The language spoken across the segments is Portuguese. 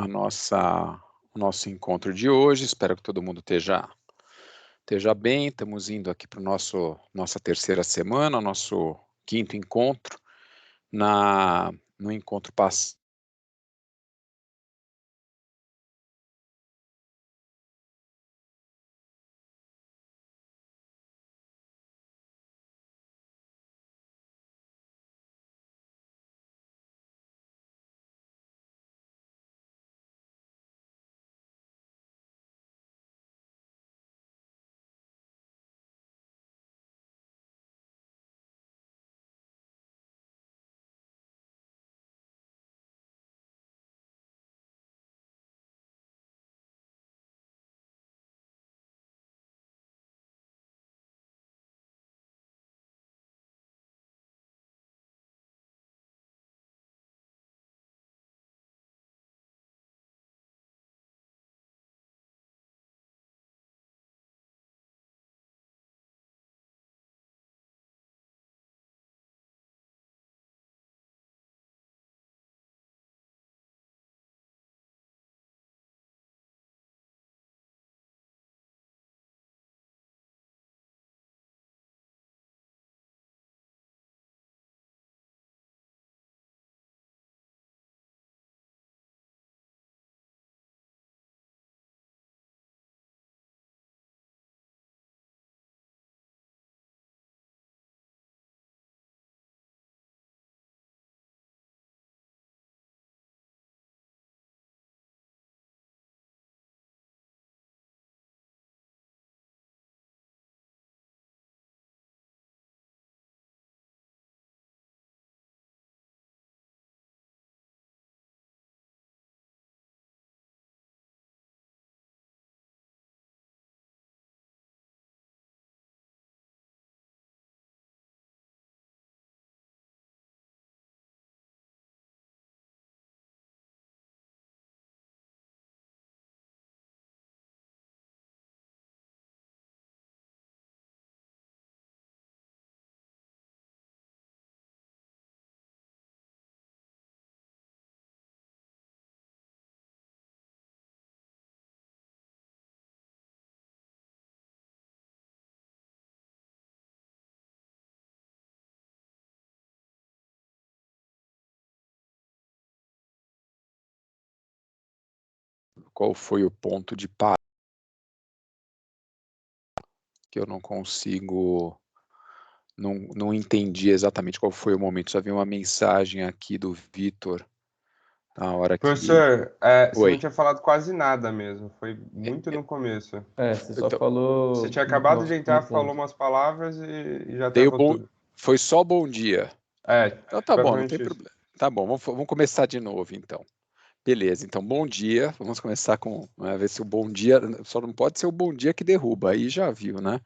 o nosso encontro de hoje. Espero que todo mundo esteja bem. Estamos indo aqui para nossa terceira semana, o nosso quinto encontro. No encontro passado, qual foi o ponto de parada que eu não consigo, não entendi exatamente qual foi o momento. Só vi uma mensagem aqui do Vitor na hora que... Professor, você não Oi. tinha falado quase nada mesmo, foi muito no começo. Você só Então, Você falou tinha acabado de no entrar, falou ponto. umas palavras e já dei o travou bom, tudo. foi só bom dia. Então tá bom, não tem Basicamente isso. problema. Tá bom, vamos começar de novo então. Beleza, então bom dia. Vamos começar com, ver se o bom dia, só não pode ser o bom dia que derruba, aí já viu, né?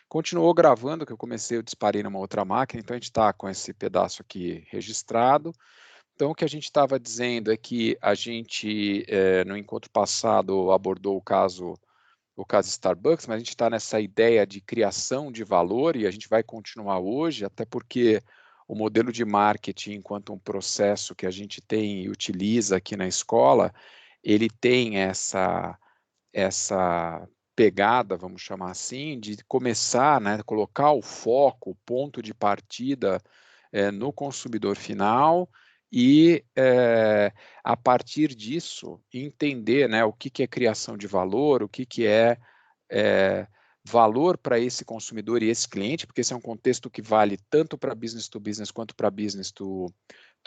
Continuou gravando, que eu disparei numa outra máquina, então a gente está com esse pedaço aqui registrado. Então o que a gente estava dizendo é que a gente, no encontro passado, abordou o caso Starbucks, mas a gente está nessa ideia de criação de valor e a gente vai continuar hoje, até porque o modelo de marketing, enquanto um processo que a gente tem e utiliza aqui na escola, ele tem essa pegada, vamos chamar assim, de começar, né, colocar o foco, o ponto de partida no consumidor final e, a partir disso, entender, né, o que é criação de valor, o que é valor para esse consumidor e esse cliente, porque esse é um contexto que vale tanto para business to business quanto para business to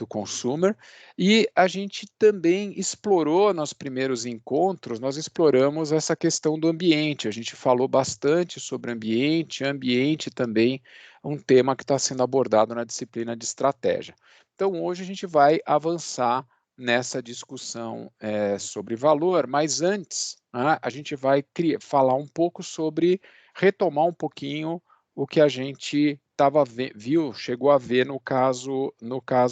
consumer, e a gente também explorou nos primeiros encontros, nós exploramos essa questão do ambiente, a gente falou bastante sobre ambiente também é um tema que está sendo abordado na disciplina de estratégia. Então hoje a gente vai avançar nessa discussão sobre valor, mas antes, né, a gente vai falar um pouco retomar um pouquinho o que a gente chegou a ver no caso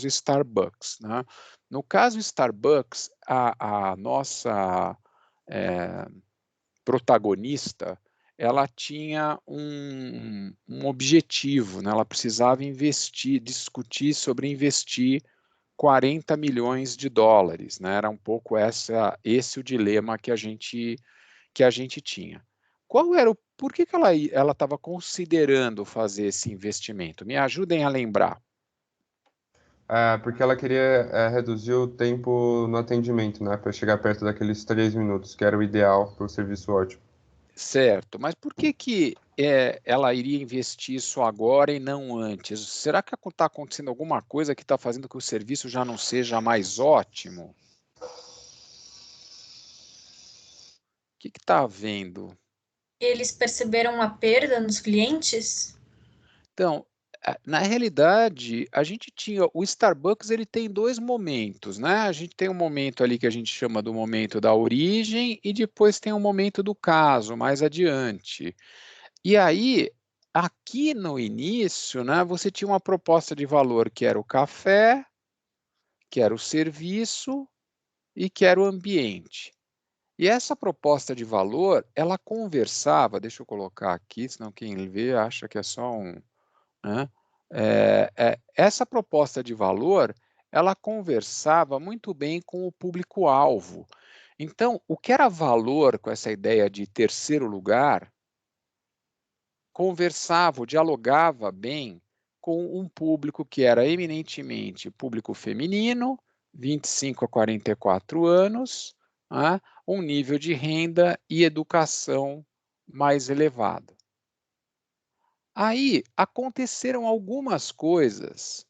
Starbucks, né? No caso Starbucks, a nossa protagonista, ela tinha um objetivo, né? Ela precisava discutir sobre investir 40 milhões de dólares, né? Era um pouco esse o dilema que a gente tinha. Por que ela estava considerando fazer esse investimento? Me ajudem a lembrar. Porque ela queria reduzir o tempo no atendimento, né? Para chegar perto daqueles 3 minutos, que era o ideal para o serviço ótimo. Certo, mas por que ela iria investir isso agora e não antes? Será que está acontecendo alguma coisa que está fazendo que o serviço já não seja mais ótimo? O que está havendo? Eles perceberam a perda nos clientes? Então, na realidade, a gente tinha o Starbucks, ele tem dois momentos, né? A gente tem um momento ali que a gente chama do momento da origem e depois tem um momento do caso, mais adiante. E aí, aqui no início, né, você tinha uma proposta de valor que era o café, que era o serviço e que era o ambiente. E essa proposta de valor, ela conversava, deixa eu colocar aqui, senão quem vê acha que é só um, né? Essa proposta de valor, ela conversava muito bem com o público-alvo. Então, o que era valor com essa ideia de terceiro lugar, conversava, dialogava bem com um público que era eminentemente público feminino, 25 a 44 anos, né, um nível de renda e educação mais elevado. Aí aconteceram algumas coisas,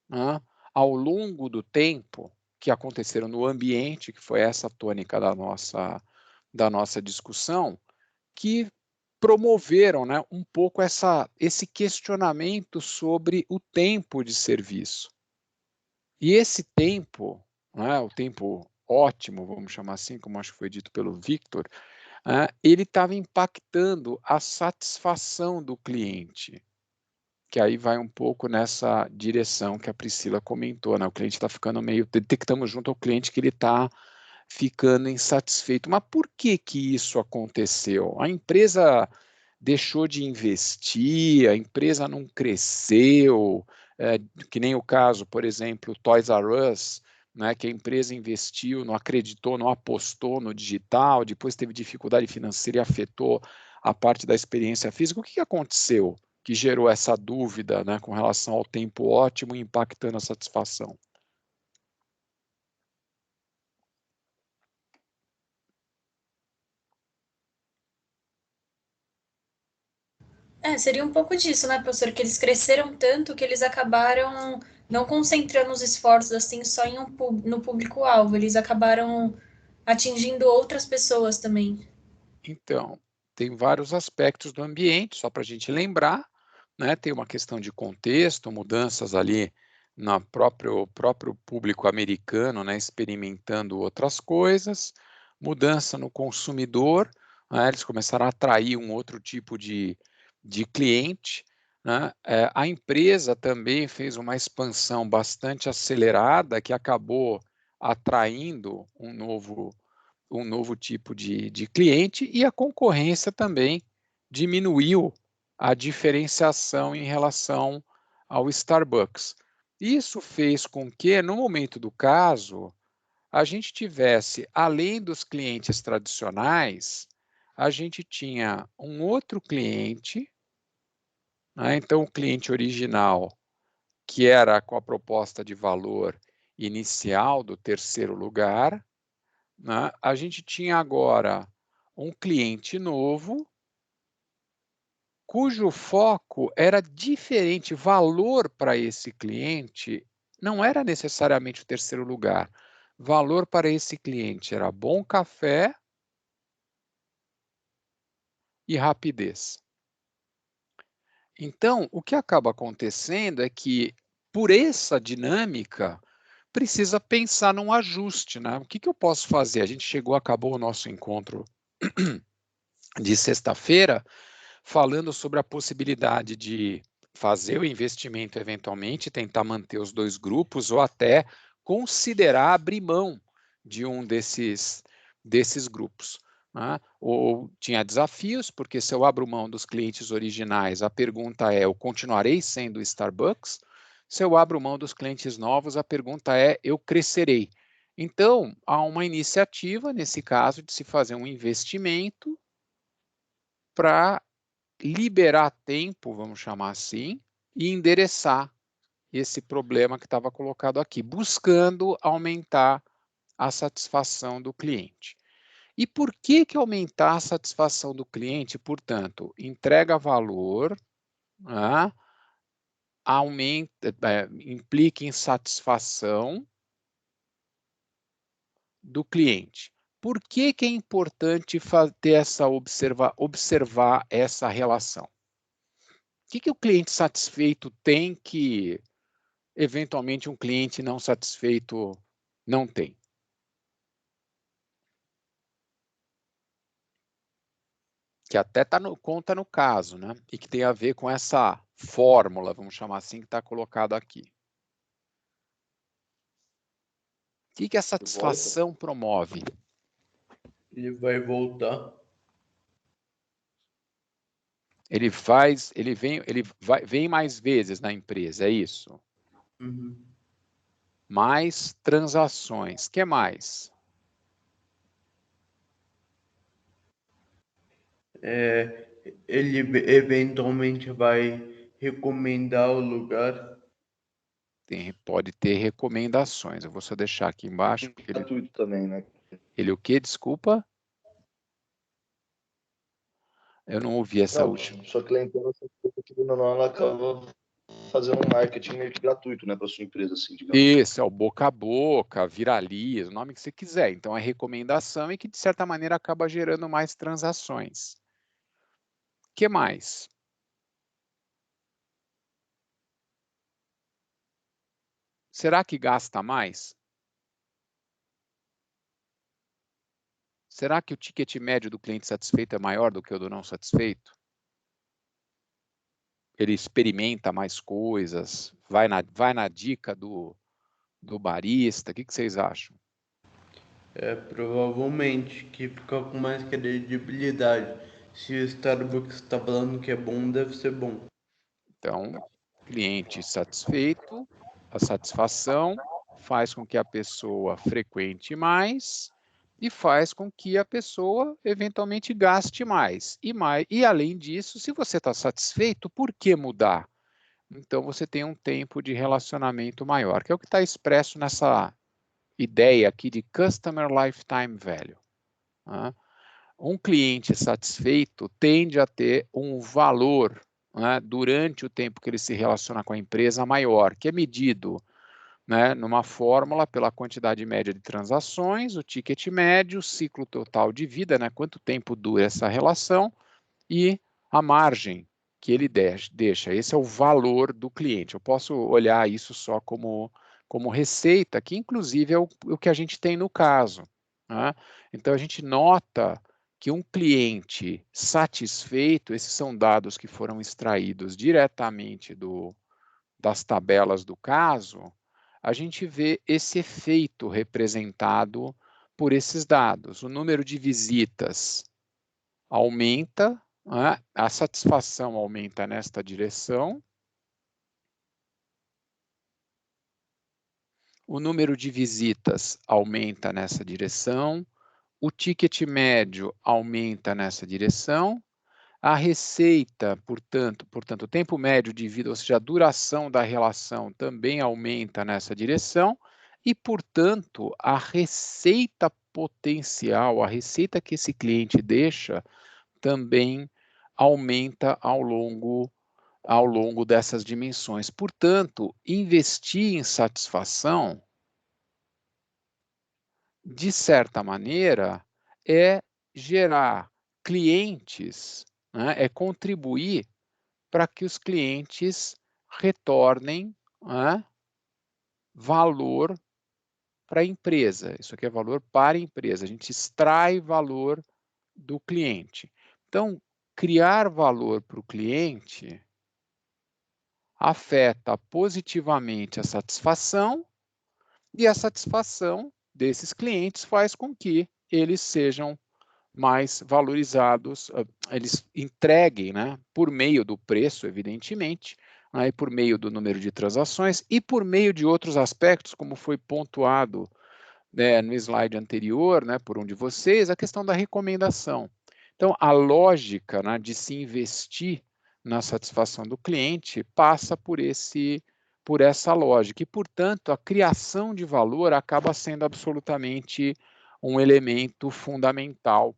né, ao longo do tempo que aconteceram no ambiente, que foi essa tônica da nossa discussão, que promoveram, né, um pouco esse questionamento sobre o tempo de serviço. E esse tempo, né, o tempo ótimo, vamos chamar assim, como acho que foi dito pelo Victor, ele estava impactando a satisfação do cliente, que aí vai um pouco nessa direção que a Priscila comentou, né? O cliente está ficando meio, detectamos junto ao cliente que ele está ficando insatisfeito. Mas por que isso aconteceu? A empresa deixou de investir, a empresa não cresceu, que nem o caso, por exemplo, Toys R Us, né, que a empresa investiu, não acreditou, não apostou no digital, depois teve dificuldade financeira e afetou a parte da experiência física. O que aconteceu que gerou essa dúvida, né, com relação ao tempo ótimo impactando a satisfação? Seria um pouco disso, né, professor? Que eles cresceram tanto que eles acabaram não concentrando os esforços assim só no público-alvo, eles acabaram atingindo outras pessoas também. Então, tem vários aspectos do ambiente, só para a gente lembrar, né? Tem uma questão de contexto, mudanças ali no próprio público americano, né? Experimentando outras coisas, mudança no consumidor, né? Eles começaram a atrair um outro tipo de cliente, né? A empresa também fez uma expansão bastante acelerada que acabou atraindo um novo tipo de cliente e a concorrência também diminuiu a diferenciação em relação ao Starbucks. Isso fez com que, no momento do caso, a gente tivesse, além dos clientes tradicionais, a gente tinha um outro cliente, né? Então o cliente original, que era com a proposta de valor inicial do terceiro lugar, né? A gente tinha agora um cliente novo, cujo foco era diferente, valor para esse cliente não era necessariamente o terceiro lugar. Valor para esse cliente era bom café e rapidez. Então, o que acaba acontecendo é que, por essa dinâmica, precisa pensar num ajuste, né? O que eu posso fazer? A gente acabou o nosso encontro de sexta-feira, falando sobre a possibilidade de fazer o investimento eventualmente, tentar manter os dois grupos ou até considerar abrir mão de um desses grupos. Né? Ou tinha desafios, porque se eu abro mão dos clientes originais, a pergunta é: eu continuarei sendo Starbucks? Se eu abro mão dos clientes novos, a pergunta é, eu crescerei? Então, há uma iniciativa, nesse caso, de se fazer um investimento para liberar tempo, vamos chamar assim, e endereçar esse problema que estava colocado aqui, buscando aumentar a satisfação do cliente. E por que aumentar a satisfação do cliente? Portanto, entrega valor, né, implica em satisfação do cliente. Por que é importante ter observar essa relação? O que o cliente satisfeito tem que, eventualmente, um cliente não satisfeito não tem? Que até conta no caso, né? E que tem a ver com essa fórmula, vamos chamar assim, que está colocado aqui. O que a satisfação promove? Ele vai voltar. Ele vem mais vezes na empresa, é isso? Uhum. Mais transações. O que mais? Ele eventualmente vai recomendar o lugar. Pode ter recomendações. Eu vou só deixar aqui embaixo. Gratuito também, né? Ele o quê? Desculpa? Eu não ouvi essa última. Sua clientela, ela acaba fazendo um marketing meio que gratuito, né, para sua empresa, assim, digamos. Isso, é o boca a boca, viraliza, o nome que você quiser. Então, é recomendação e que, de certa maneira, acaba gerando mais transações. O que mais? Será que gasta mais? Será que o ticket médio do cliente satisfeito é maior do que o do não satisfeito? Ele experimenta mais coisas, vai na dica do barista, o que vocês acham? Provavelmente que fica com mais credibilidade. Se o Starbucks está falando que é bom, deve ser bom. Então, cliente satisfeito, a satisfação faz com que a pessoa frequente mais e faz com que a pessoa eventualmente gaste mais. E além disso, se você está satisfeito, por que mudar? Então você tem um tempo de relacionamento maior, que é o que está expresso nessa ideia aqui de Customer Lifetime Value. Né? Um cliente satisfeito tende a ter um valor, né, durante o tempo que ele se relaciona com a empresa maior, que é medido, né, numa fórmula pela quantidade média de transações, o ticket médio, o ciclo total de vida, né, quanto tempo dura essa relação, e a margem que ele deixa. Esse é o valor do cliente. Eu posso olhar isso só como receita, que inclusive é o que a gente tem no caso. Né? Então, a gente nota que um cliente satisfeito, esses são dados que foram extraídos diretamente das tabelas do caso, a gente vê esse efeito representado por esses dados. O número de visitas aumenta, né? A satisfação aumenta nesta direção, o número de visitas aumenta nessa direção, o ticket médio aumenta nessa direção, a receita, portanto, o tempo médio de vida, ou seja, a duração da relação também aumenta nessa direção e, portanto, a receita potencial, a receita que esse cliente deixa, também aumenta ao longo dessas dimensões. Portanto, investir em satisfação, de certa maneira, é gerar clientes, né, é contribuir para que os clientes retornem, né, valor para a empresa. Isso aqui é valor para a empresa. A gente extrai valor do cliente. Então, criar valor para o cliente afeta positivamente a satisfação e a satisfação desses clientes faz com que eles sejam mais valorizados, eles entreguem, né, por meio do preço, evidentemente, aí por meio do número de transações e por meio de outros aspectos, como foi pontuado, né, no slide anterior, né, por um de vocês, a questão da recomendação. Então, a lógica, né, de se investir na satisfação do cliente passa por essa lógica, e, portanto, a criação de valor acaba sendo absolutamente um elemento fundamental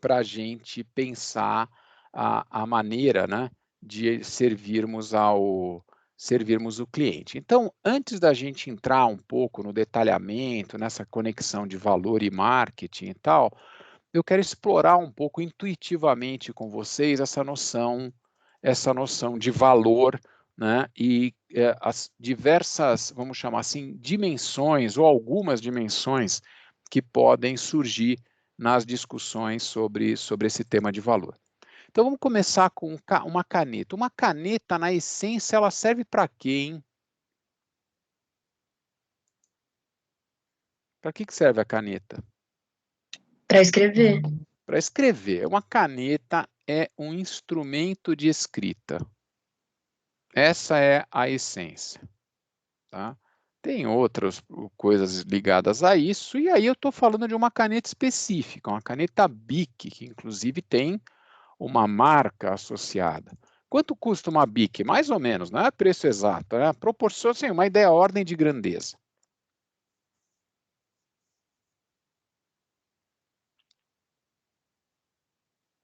para a gente pensar a maneira, né, de servirmos o cliente. Então, antes da gente entrar um pouco no detalhamento, nessa conexão de valor e marketing e tal, eu quero explorar um pouco intuitivamente com vocês essa noção de valor, né, e as diversas, vamos chamar assim, dimensões ou algumas dimensões que podem surgir nas discussões sobre esse tema de valor. Então vamos começar com uma caneta. Uma caneta, na essência, ela serve para quê, hein? Para que serve a caneta? Para escrever. Para escrever. Uma caneta é um instrumento de escrita. Essa é a essência. Tá? Tem outras coisas ligadas a isso, e aí eu estou falando de uma caneta específica, uma caneta Bic, que inclusive tem uma marca associada. Quanto custa uma Bic? Mais ou menos, não é preço exato, né? Proporciona assim, uma ideia, ordem de grandeza.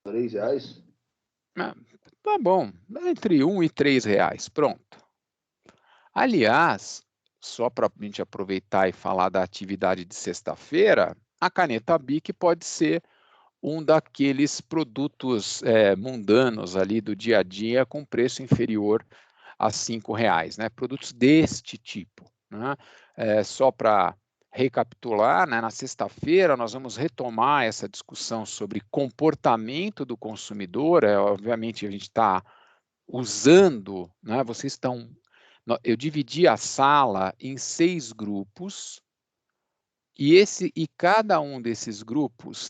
R$3? Ah, tá bom, entre R$1 e R$3, pronto. Aliás, só para a gente aproveitar e falar da atividade de sexta-feira, a caneta Bic pode ser um daqueles produtos mundanos ali do dia a dia com preço inferior a R$5, né? Produtos deste tipo, né? Só para recapitular, né? Na sexta-feira nós vamos retomar essa discussão sobre comportamento do consumidor. Obviamente a gente está usando, né? Eu dividi a sala em 6 grupos e cada um desses grupos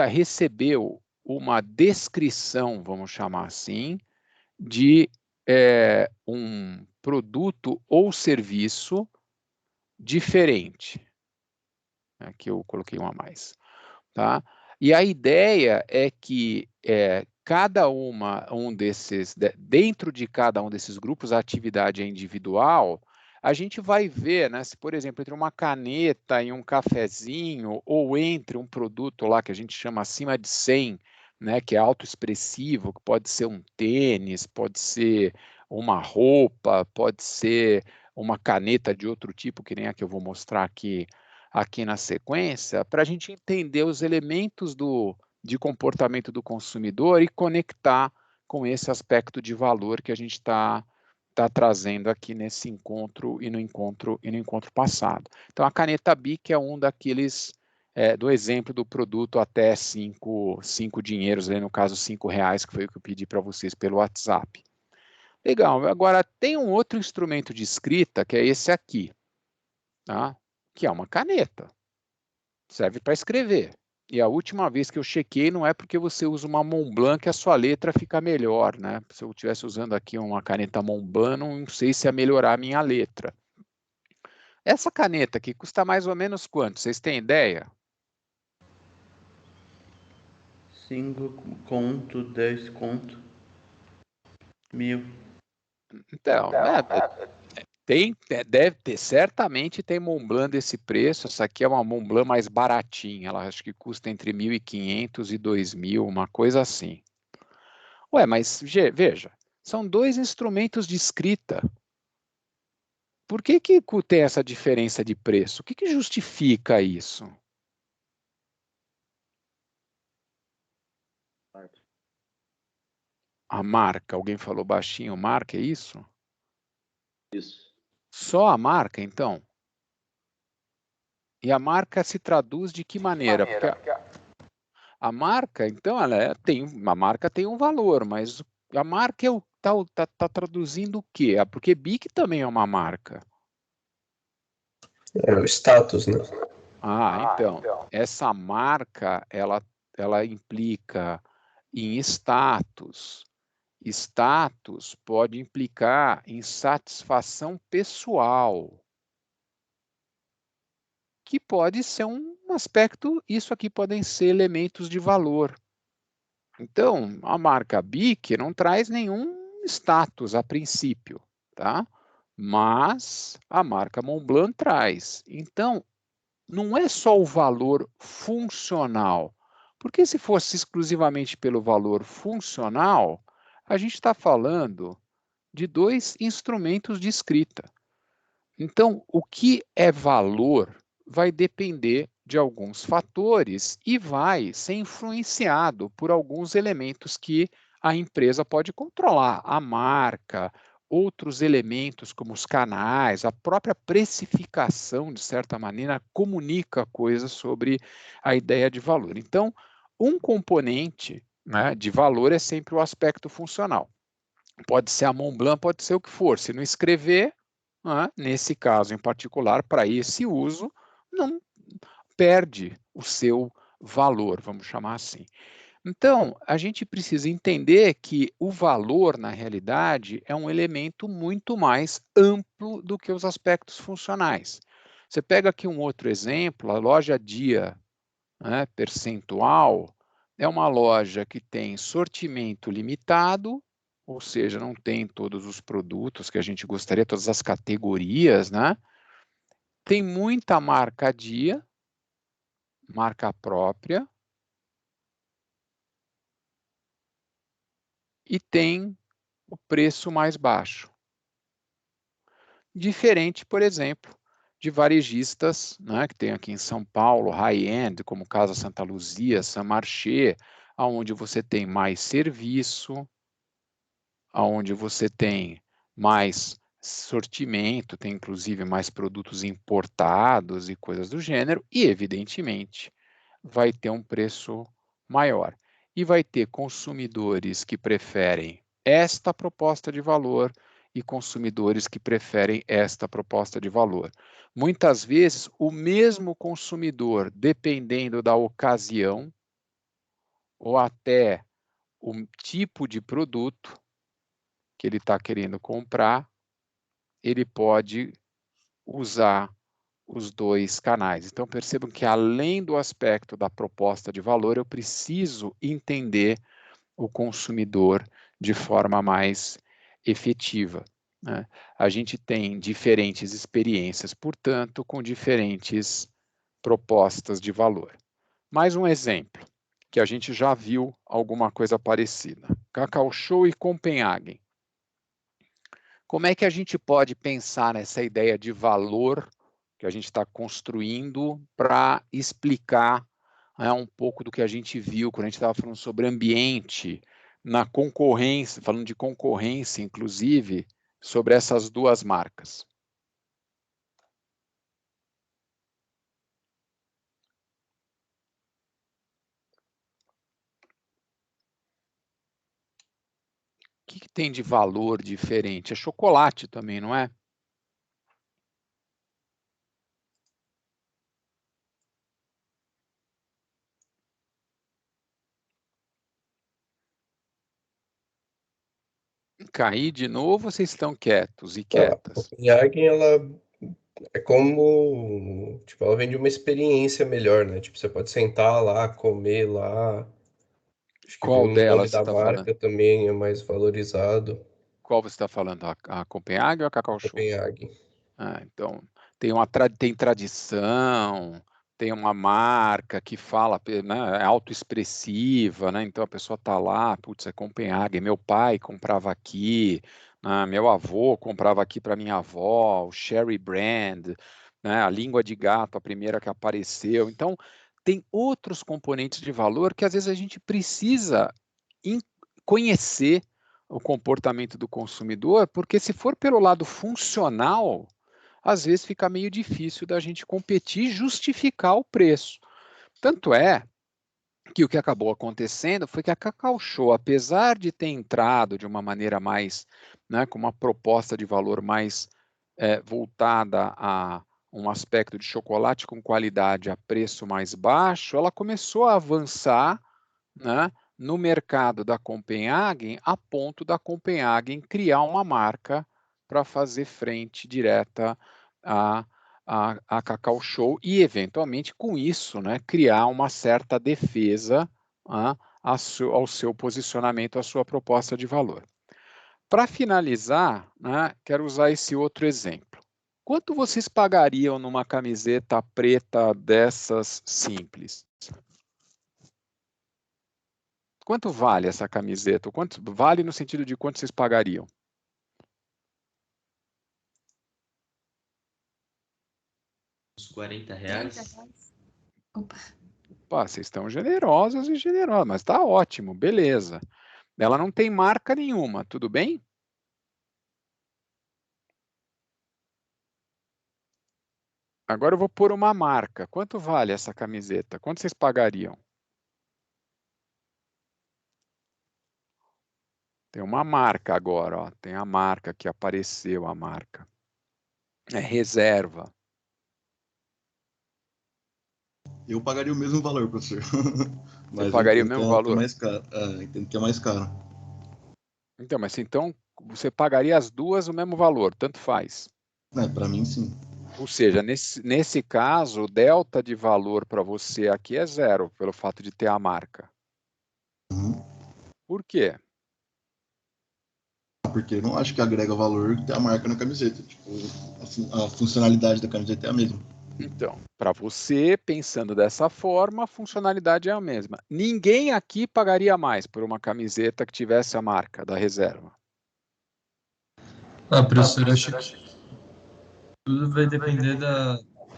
recebeu uma descrição, vamos chamar assim, de um produto ou serviço diferente. Aqui eu coloquei uma a mais. Tá? E a ideia é que dentro de cada um desses grupos, a atividade é individual, a gente vai ver, né, se, por exemplo, entre uma caneta e um cafezinho, ou entre um produto lá que a gente chama acima de 100, né, que é autoexpressivo, que pode ser um tênis, pode ser uma roupa, pode ser uma caneta de outro tipo, que nem a que eu vou mostrar aqui na sequência, para a gente entender os elementos de comportamento do consumidor e conectar com esse aspecto de valor que a gente está trazendo aqui nesse encontro e no encontro passado. Então, a caneta Bic é um daqueles, do exemplo do produto até 5 dinheiros, no caso R$5, que foi o que eu pedi para vocês pelo WhatsApp. Legal, agora tem um outro instrumento de escrita, que é esse aqui, tá? Que é uma caneta. Serve para escrever. E a última vez que eu chequei, não é porque você usa uma Montblanc que a sua letra fica melhor, né? Se eu estivesse usando aqui uma caneta Montblanc, não sei se ia melhorar a minha letra. Essa caneta aqui custa mais ou menos quanto? Vocês têm ideia? 5 conto, 10 conto, 1.000. Então, deve ter, certamente tem Montblanc desse preço. Essa aqui é uma Montblanc mais baratinha, ela acho que custa entre 1.500 e 2.000, uma coisa assim. Ué, mas veja, são 2 instrumentos de escrita. Por que tem essa diferença de preço? O que justifica isso? A marca, alguém falou baixinho, marca, é isso? Isso. Só a marca, então? E a marca se traduz de que maneira? Porque a marca, então, a marca tem um valor, mas a marca tá traduzindo o quê? Porque Bic também é uma marca. É o status, né? Então, essa marca, ela implica em status, Status pode implicar em satisfação pessoal, que pode ser um aspecto, isso aqui podem ser elementos de valor. Então, a marca BIC não traz nenhum status a princípio, tá? Mas a marca Montblanc traz. Então, não é só o valor funcional, porque se fosse exclusivamente pelo valor funcional, a gente está falando de dois instrumentos de escrita. Então, o que é valor vai depender de alguns fatores e vai ser influenciado por alguns elementos que a empresa pode controlar, a marca, outros elementos como os canais, a própria precificação, de certa maneira, comunica coisas sobre a ideia de valor. Então, um componente, né, de valor é sempre o aspecto funcional. Pode ser a Montblanc, pode ser o que for. Se não escrever, nesse caso em particular, para esse uso, não perde o seu valor, vamos chamar assim. Então, a gente precisa entender que o valor, na realidade, é um elemento muito mais amplo do que os aspectos funcionais. Você pega aqui um outro exemplo, a loja Dia, né, percentual, é uma loja que tem sortimento limitado, ou seja, não tem todos os produtos que a gente gostaria, todas as categorias, né? Tem muita marca Dia, marca própria, e tem o preço mais baixo. Diferente, por exemplo, de varejistas, né, que tem aqui em São Paulo, high-end, como Casa Santa Luzia, Saint Marché, onde você tem mais serviço, onde você tem mais sortimento, tem inclusive mais produtos importados e coisas do gênero, e evidentemente vai ter um preço maior. E vai ter consumidores que preferem esta proposta de valor e consumidores que preferem esta proposta de valor. Muitas vezes, o mesmo consumidor, dependendo da ocasião ou até o tipo de produto que ele está querendo comprar, ele pode usar os dois canais. Então, percebam que além do aspecto da proposta de valor, eu preciso entender o consumidor de forma mais efetiva, né? A gente tem diferentes experiências, portanto, com diferentes propostas de valor. Mais um exemplo, que a gente já viu alguma coisa parecida. Cacau Show e Copenhagen. Como é que a gente pode pensar nessa ideia de valor que a gente está construindo para explicar, né, um pouco do que a gente viu quando a gente estava falando sobre ambiente, na concorrência, falando de concorrência, inclusive, sobre essas duas marcas? O que tem de valor diferente? É chocolate também, não é? Cair de novo, vocês estão quietos e A quietas? Copenhagen, ela é como, tipo, ela vende uma experiência melhor, né? Tipo, você pode sentar lá, comer lá. Acho que Qual o nome delas você da está falando? marca também é mais valorizado. Qual você está falando? A Copenhague ou a Cacau Show? Copenhagen. Então, tem tradição, tem uma marca que fala, né, é autoexpressiva, né? Então a pessoa está lá, putz, é Copenhague, meu pai comprava aqui, né, meu avô comprava aqui para minha avó, o Sherry Brand, né, a língua de gato, a primeira que apareceu. Então, tem outros componentes de valor que às vezes a gente precisa conhecer o comportamento do consumidor, porque se for pelo lado funcional, às vezes fica meio difícil da gente competir e justificar o preço. Tanto é que o que acabou acontecendo foi que a Cacau Show, apesar de ter entrado de uma maneira mais, né, com uma proposta de valor mais voltada a um aspecto de chocolate com qualidade a preço mais baixo, ela começou a avançar, né, no mercado da Copenhagen a ponto da Copenhagen criar uma marca para fazer frente direta a Cacau Show e, eventualmente, com isso, né, criar uma certa defesa ao seu posicionamento, à sua proposta de valor. Para finalizar, né, quero usar esse outro exemplo. Quanto vocês pagariam numa camiseta preta dessas simples? Quanto vale essa camiseta? Quanto vale no sentido de quanto vocês pagariam? Uns R$40. 30 reais. Opa. Pô, vocês estão generosos e generosos, mas está ótimo, beleza. Ela não tem marca nenhuma, tudo bem? Agora eu vou pôr uma marca. Quanto vale essa camiseta? Quanto vocês pagariam? Tem uma marca agora, ó. Tem a marca que apareceu, a marca. É reserva. Eu pagaria o mesmo valor, professor. Mas eu pagaria o entendo mesmo que é valor? mais caro. Entendo que é mais caro. Então, mas então você pagaria as duas o mesmo valor, tanto faz. Para mim, sim. Ou seja, nesse caso, o delta de valor para você aqui é zero, pelo fato de ter a marca. Uhum. Por quê? Porque eu não acho que agrega valor ter a marca na camiseta. Tipo, a funcionalidade da camiseta é a mesma. Então, para você, pensando dessa forma, a funcionalidade é a mesma. Ninguém aqui pagaria mais por uma camiseta que tivesse a marca da reserva. Professor, acho que tudo vai depender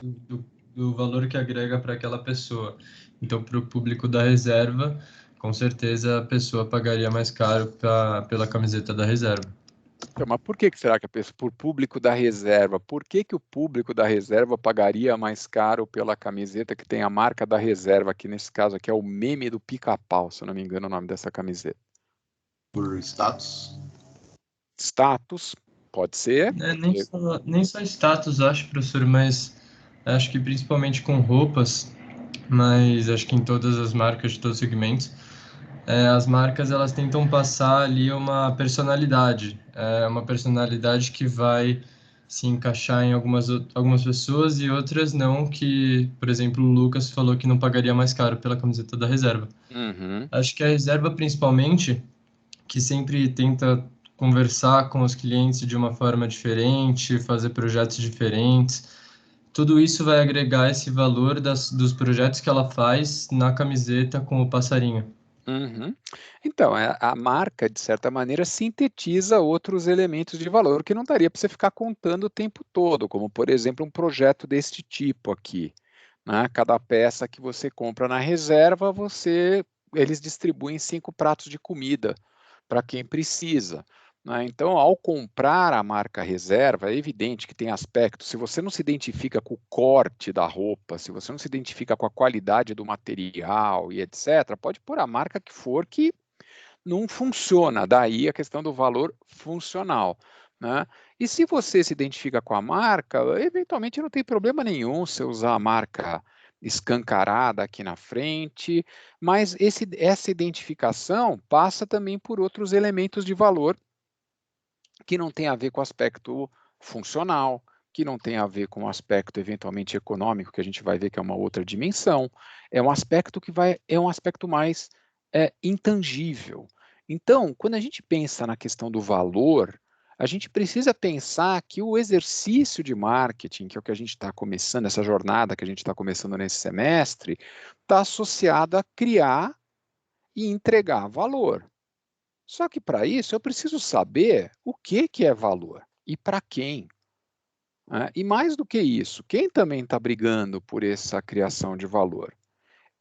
do valor que agrega para aquela pessoa. Então, para o público da reserva, com certeza a pessoa pagaria mais caro pela camiseta da reserva. Então, mas por que será que a pessoa, por público da reserva, por que o público da reserva pagaria mais caro pela camiseta que tem a marca da reserva, que nesse caso aqui é o meme do Pica-Pau, se eu não me engano o nome dessa camiseta? Por status? Status, pode ser. Nem só status, acho, professor, mas acho que principalmente com roupas, mas acho que em todas as marcas de todos os segmentos, as marcas elas tentam passar ali uma personalidade que vai se encaixar em algumas pessoas e outras não, que, por exemplo, o Lucas falou que não pagaria mais caro pela camiseta da reserva. Uhum. Acho que a reserva, principalmente, que sempre tenta conversar com os clientes de uma forma diferente, fazer projetos diferentes, tudo isso vai agregar esse valor dos projetos que ela faz na camiseta com o passarinho. Uhum. Então, a marca, de certa maneira, sintetiza outros elementos de valor que não daria para você ficar contando o tempo todo, como, por exemplo, um projeto deste tipo aqui. Né? Cada peça que você compra na reserva, eles distribuem 5 pratos de comida para quem precisa. Né? Então, ao comprar a marca reserva, é evidente que tem aspectos. Se você não se identifica com o corte da roupa, se você não se identifica com a qualidade do material e etc., pode pôr a marca que for que não funciona. Daí a questão do valor funcional. Né? E se você se identifica com a marca, eventualmente não tem problema nenhum você usar a marca escancarada aqui na frente, mas essa identificação passa também por outros elementos de valor que não tem a ver com o aspecto funcional, que não tem a ver com o aspecto eventualmente econômico, que a gente vai ver que é uma outra dimensão, é um aspecto mais intangível. Então, quando a gente pensa na questão do valor, a gente precisa pensar que o exercício de marketing, que é o que a gente está começando, essa jornada que a gente está começando nesse semestre, está associado a criar e entregar valor. Só que para isso eu preciso saber o que é valor e para quem. Né? E mais do que isso, quem também está brigando por essa criação de valor?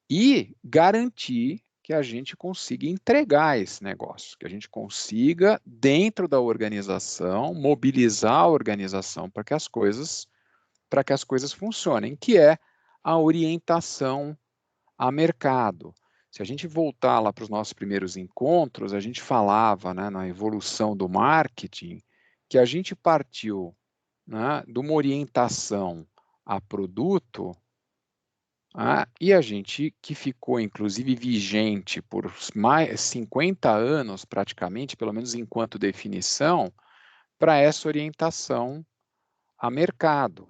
E garantir que a gente consiga entregar esse negócio, que a gente consiga, dentro da organização, mobilizar a organização para que as coisas funcionem, que é a orientação a mercado. Se a gente voltar lá para os nossos primeiros encontros, a gente falava, né, na evolução do marketing, que a gente partiu, né, de uma orientação a produto E a gente que ficou, inclusive, vigente por mais 50 anos, praticamente, pelo menos enquanto definição, para essa orientação a mercado,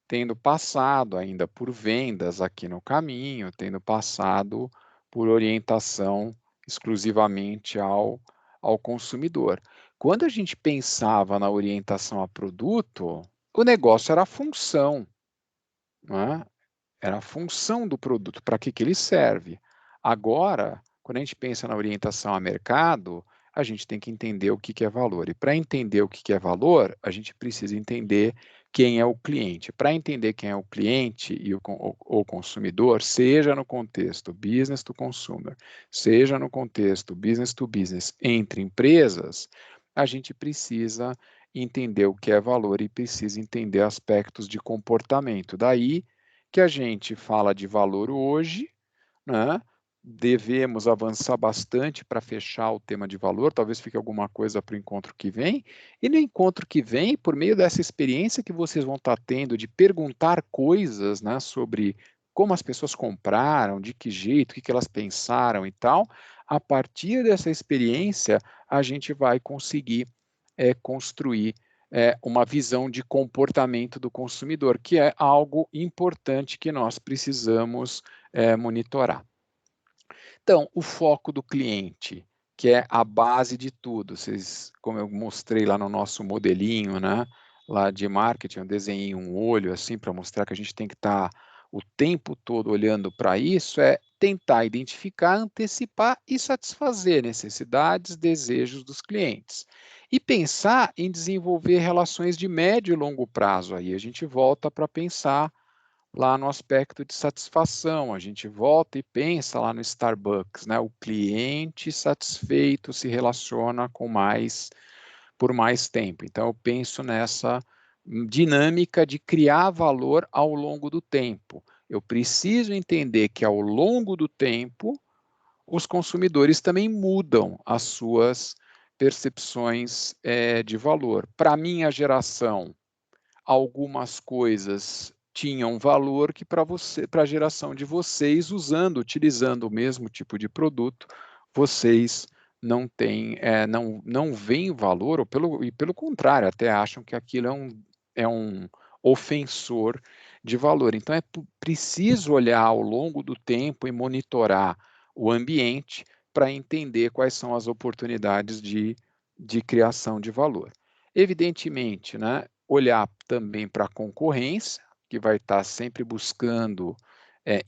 tendo passado ainda por vendas aqui no caminho, tendo passado por orientação exclusivamente ao consumidor. Quando a gente pensava na orientação a produto, o negócio era a função, não é? Era a função do produto, para que ele serve. Agora, quando a gente pensa na orientação a mercado, a gente tem que entender o que é valor. E para entender o que é valor, a gente precisa entender quem é o cliente. Para entender quem é o cliente e o consumidor, seja no contexto business to consumer, seja no contexto business to business entre empresas, a gente precisa entender o que é valor e precisa entender aspectos de comportamento. Daí que a gente fala de valor hoje, né? Devemos avançar bastante para fechar o tema de valor, talvez fique alguma coisa para o encontro que vem, e no encontro que vem, por meio dessa experiência que vocês vão estar tendo de perguntar coisas, né, sobre como as pessoas compraram, de que jeito, o que elas pensaram e tal, a partir dessa experiência, a gente vai conseguir construir uma visão de comportamento do consumidor, que é algo importante que nós precisamos monitorar. Então, o foco do cliente, que é a base de tudo. Vocês, como eu mostrei lá no nosso modelinho, né, lá de marketing, eu desenhei um olho assim para mostrar que a gente tem que estar o tempo todo olhando para isso, é tentar identificar, antecipar e satisfazer necessidades, desejos dos clientes. E pensar em desenvolver relações de médio e longo prazo. Aí a gente volta para pensar lá no aspecto de satisfação, a gente volta e pensa lá no Starbucks, né? O cliente satisfeito se relaciona por mais tempo. Então eu penso nessa dinâmica de criar valor ao longo do tempo. Eu preciso entender que ao longo do tempo os consumidores também mudam as suas percepções de valor. Para a minha geração, algumas coisas tinham valor que para a geração de vocês, utilizando o mesmo tipo de produto, vocês não têm, não veem valor, e pelo contrário, até acham que aquilo é um ofensor de valor. Então é preciso olhar ao longo do tempo e monitorar o ambiente para entender quais são as oportunidades de criação de valor. Evidentemente, né, olhar também para a concorrência, que vai estar sempre buscando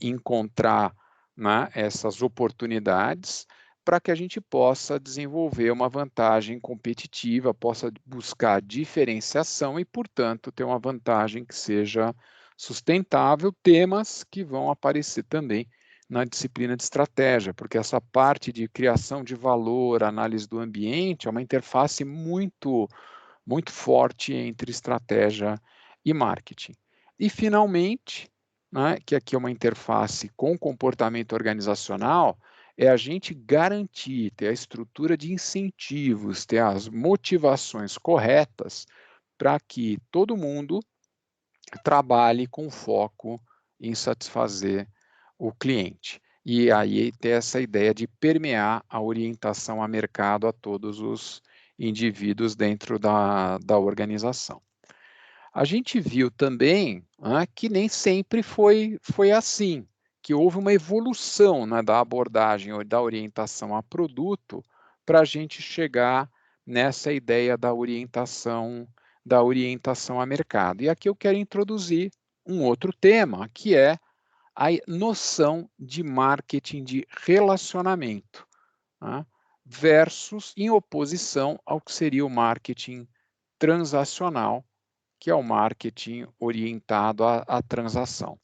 encontrar, né, essas oportunidades para que a gente possa desenvolver uma vantagem competitiva, possa buscar diferenciação e, portanto, ter uma vantagem que seja sustentável, temas que vão aparecer também na disciplina de estratégia, porque essa parte de criação de valor, análise do ambiente, é uma interface muito forte entre estratégia e marketing. E, finalmente, né, que aqui é uma interface com comportamento organizacional, é a gente garantir, ter a estrutura de incentivos, ter as motivações corretas para que todo mundo trabalhe com foco em satisfazer o cliente. E aí ter essa ideia de permear a orientação a mercado a todos os indivíduos dentro da organização. A gente viu também que nem sempre foi assim, que houve uma evolução, né, da abordagem ou da orientação a produto para a gente chegar nessa ideia da orientação a mercado. E aqui eu quero introduzir um outro tema, que é a noção de marketing de relacionamento, né, versus em oposição ao que seria o marketing transacional, que é o marketing orientado à transação.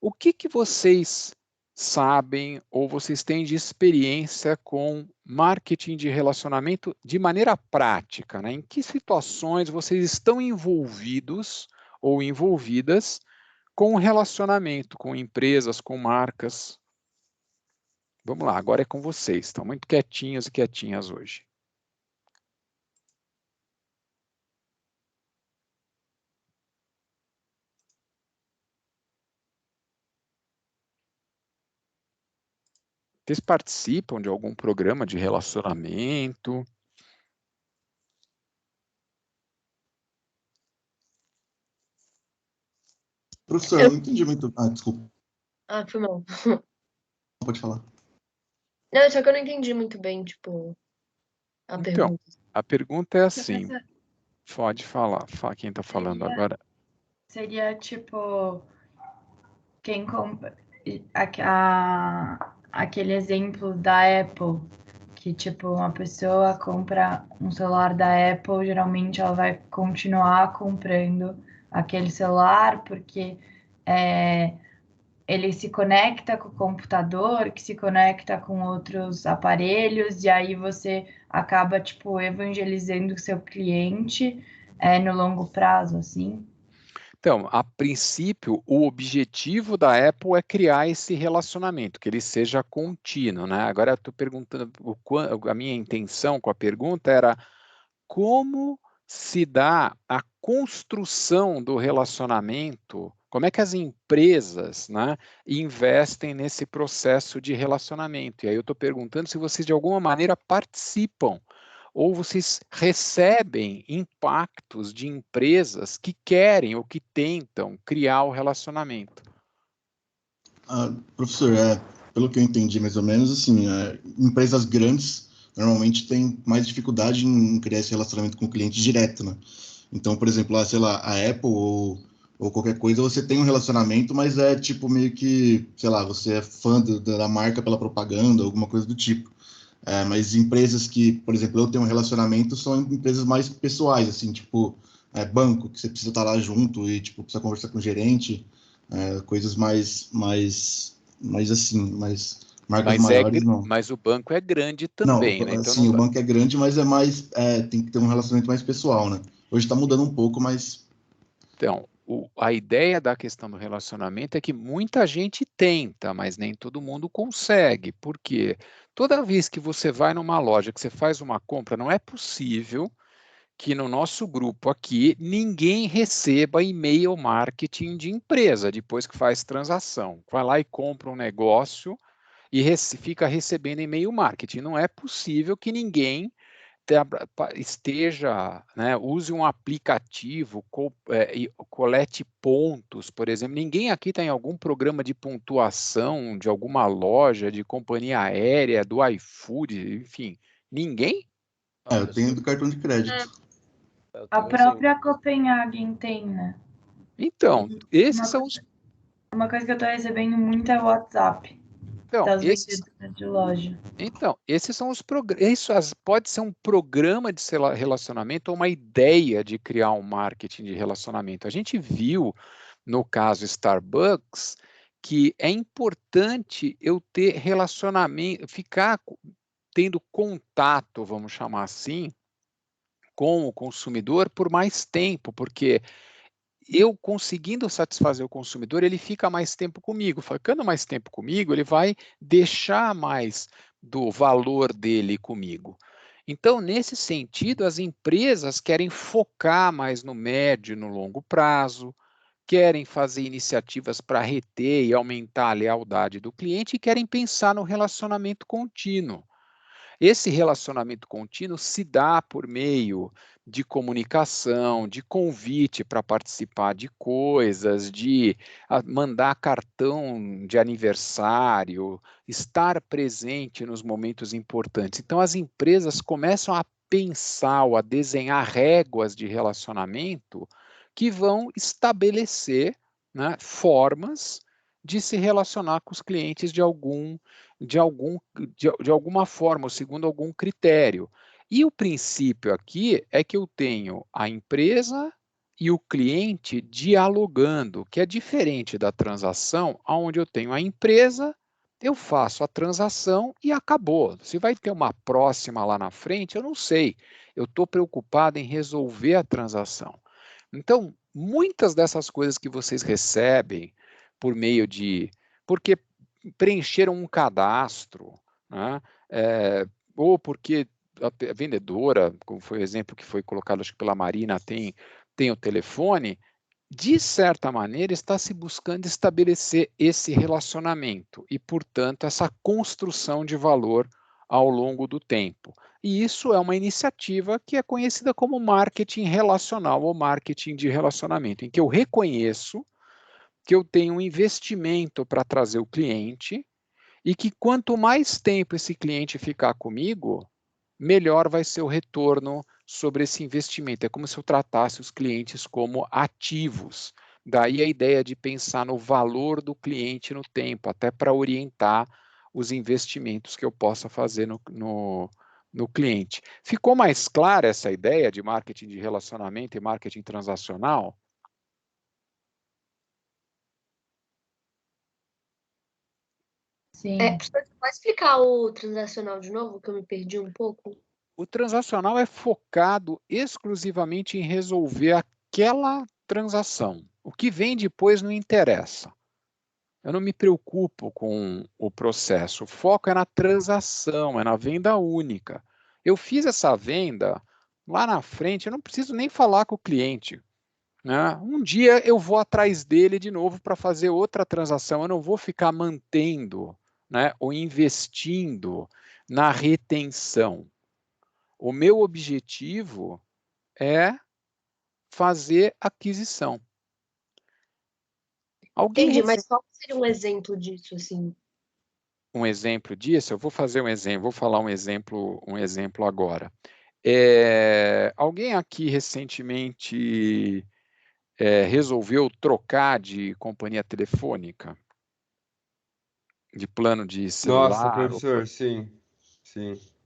O que vocês sabem ou vocês têm de experiência com marketing de relacionamento de maneira prática, né? Em que situações vocês estão envolvidos ou envolvidas com relacionamento com empresas, com marcas? Vamos lá, agora é com vocês. Estão muito quietinhos e quietinhas hoje. Vocês participam de algum programa de relacionamento? Professor, eu não entendi muito. Ah, desculpa, Foi mal. pode falar. Não, só que eu não entendi muito bem, tipo, a Então, pergunta. a pergunta é assim, pode falar, quem está falando agora? Seria tipo, quem compra aquele exemplo da Apple, que tipo, uma pessoa compra um celular da Apple, geralmente ela vai continuar comprando aquele celular porque ele se conecta com o computador, que se conecta com outros aparelhos, e aí você acaba, tipo, evangelizando o seu cliente no longo prazo, assim. Então, a princípio, o objetivo da Apple é criar esse relacionamento, que ele seja contínuo, né? Agora eu estou perguntando, a minha intenção com a pergunta era como se dá a construção do relacionamento, como é que as empresas, né, investem nesse processo de relacionamento. E aí eu estou perguntando se vocês de alguma maneira participam ou vocês recebem impactos de empresas que querem ou que tentam criar o relacionamento. Professor, pelo que eu entendi mais ou menos, assim, empresas grandes normalmente têm mais dificuldade em criar esse relacionamento com o cliente direto, né? Então, por exemplo, sei lá, a Apple ou qualquer coisa, você tem um relacionamento, mas é tipo meio que, sei lá, você é fã da marca pela propaganda, alguma coisa do tipo. Mas empresas que, por exemplo, eu tenho um relacionamento são empresas mais pessoais, assim, tipo banco, que você precisa estar lá junto e tipo precisa conversar com o gerente, coisas mais assim, mais marcas maiores, não. Mas o banco é grande Não, também, né? Então assim, o banco é grande, mas tem que ter um relacionamento mais pessoal, né? Hoje está mudando um pouco, mas... Então, a ideia da questão do relacionamento é que muita gente tenta, mas nem todo mundo consegue. Por quê? Toda vez que você vai numa loja, que você faz uma compra, não é possível que no nosso grupo aqui ninguém receba e-mail marketing de empresa depois que faz transação. Vai lá e compra um negócio e fica recebendo e-mail marketing. Não é possível que ninguém esteja, né, use um aplicativo, colete pontos, por exemplo. Ninguém aqui está em algum programa de pontuação de alguma loja, de companhia aérea, do iFood, enfim. Ninguém? Eu tenho do cartão de crédito. A própria Copenhagen tem, né? Então, esses são os... Uma coisa que eu estou recebendo muito é o WhatsApp. Então, Das vendedoras de loja. Então, esses são os programas. Isso pode ser um programa de relacionamento ou uma ideia de criar um marketing de relacionamento. A gente viu, no caso Starbucks, que é importante eu ter relacionamento, ficar tendo contato, vamos chamar assim, com o consumidor por mais tempo, porque eu conseguindo satisfazer o consumidor, ele fica mais tempo comigo. Ficando mais tempo comigo, ele vai deixar mais do valor dele comigo. Então, nesse sentido, as empresas querem focar mais no médio e no longo prazo, querem fazer iniciativas para reter e aumentar a lealdade do cliente e querem pensar no relacionamento contínuo. Esse relacionamento contínuo se dá por meio de comunicação, de convite para participar de coisas, de mandar cartão de aniversário, estar presente nos momentos importantes. Então, as empresas começam a pensar ou a desenhar réguas de relacionamento que vão estabelecer, né, formas de se relacionar com os clientes de alguma forma, ou segundo algum critério. E o princípio aqui é que eu tenho a empresa e o cliente dialogando, que é diferente da transação, onde eu tenho a empresa, eu faço a transação e acabou. Se vai ter uma próxima lá na frente, eu não sei. Eu estou preocupado em resolver a transação. Então, muitas dessas coisas que vocês recebem por meio de... Porque preencheram um cadastro, né? Ou porque a vendedora, como foi o exemplo que foi colocado acho que pela Marina, tem o telefone, de certa maneira, está se buscando estabelecer esse relacionamento e, portanto, essa construção de valor ao longo do tempo. E isso é uma iniciativa que é conhecida como marketing relacional ou marketing de relacionamento, em que eu reconheço que eu tenho um investimento para trazer o cliente e que quanto mais tempo esse cliente ficar comigo, melhor vai ser o retorno sobre esse investimento. É como se eu tratasse os clientes como ativos. Daí a ideia de pensar no valor do cliente no tempo, até para orientar os investimentos que eu possa fazer no cliente. Ficou mais clara essa ideia de marketing de relacionamento e marketing transacional? Sim. Você pode explicar o transacional de novo, que eu me perdi um pouco? O transacional é focado exclusivamente em resolver aquela transação. O que vem depois não interessa. Eu não me preocupo com o processo. O foco é na transação, é na venda única. Eu fiz essa venda, lá na frente, eu não preciso nem falar com o cliente. Né? Um dia eu vou atrás dele de novo para fazer outra transação. Eu não vou ficar mantendo, né, ou investindo na retenção. O meu objetivo é fazer aquisição. Entendi, mas qual seria um exemplo disso, assim? Um exemplo disso? Eu vou fazer um exemplo, vou falar um exemplo agora. Alguém aqui recentemente resolveu trocar de companhia telefônica? De plano de celular? Nossa, professor, sim.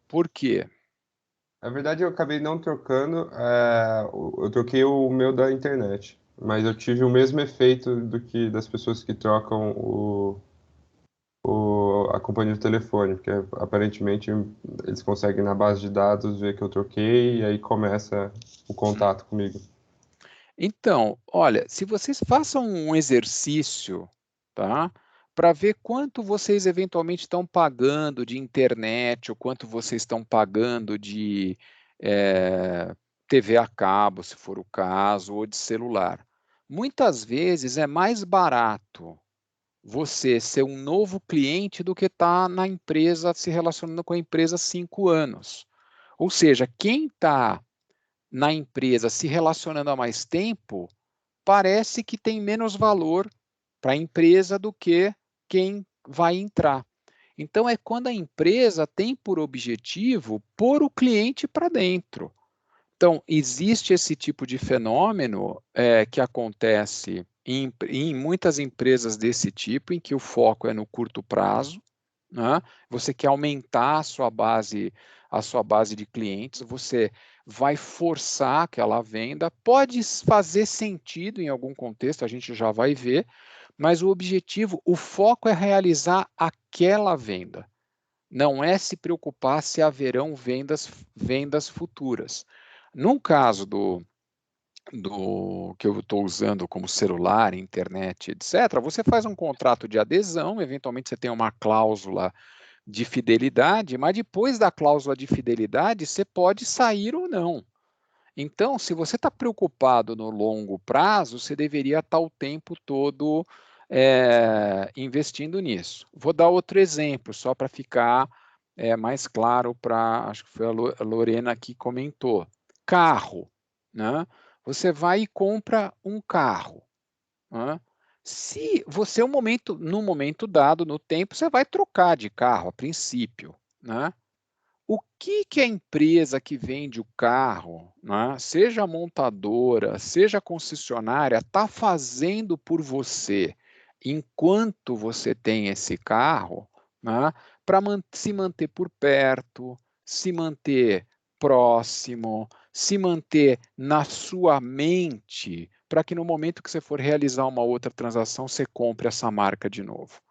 Por quê? Na verdade, eu acabei não trocando, eu troquei o meu da internet, mas eu tive o mesmo efeito do que das pessoas que trocam a companhia de telefone, porque aparentemente eles conseguem na base de dados ver que eu troquei e aí começa o contato comigo. Então, olha, se vocês façam um exercício, tá? Para ver quanto vocês eventualmente estão pagando de internet, ou quanto vocês estão pagando de TV a cabo, se for o caso, ou de celular. Muitas vezes é mais barato você ser um novo cliente do que estar na empresa, se relacionando com a empresa há 5 anos. Ou seja, quem está na empresa se relacionando há mais tempo, parece que tem menos valor para a empresa do que quem vai entrar. Então, é quando a empresa tem por objetivo pôr o cliente para dentro. Então, existe esse tipo de fenômeno que acontece em muitas empresas desse tipo, em que o foco é no curto prazo, né? Você quer aumentar a sua base de clientes, você vai forçar aquela venda, pode fazer sentido em algum contexto, a gente já vai ver, mas o objetivo, o foco é realizar aquela venda. Não é se preocupar se haverão vendas futuras. No caso do que eu estou usando como celular, internet, etc., você faz um contrato de adesão, eventualmente você tem uma cláusula de fidelidade, mas depois da cláusula de fidelidade, você pode sair ou não. Então, se você está preocupado no longo prazo, você deveria estar o tempo todo investindo nisso. Vou dar outro exemplo, só para ficar mais claro acho que foi a Lorena que comentou. Carro, né? Você vai e compra um carro, né? Se você, no momento dado, no tempo, você vai trocar de carro, a princípio, né? O que a empresa que vende o carro, né, seja a montadora, seja a concessionária, está fazendo por você enquanto você tem esse carro, né, para se manter por perto, se manter próximo, se manter na sua mente, para que no momento que você for realizar uma outra transação, você compre essa marca de novo.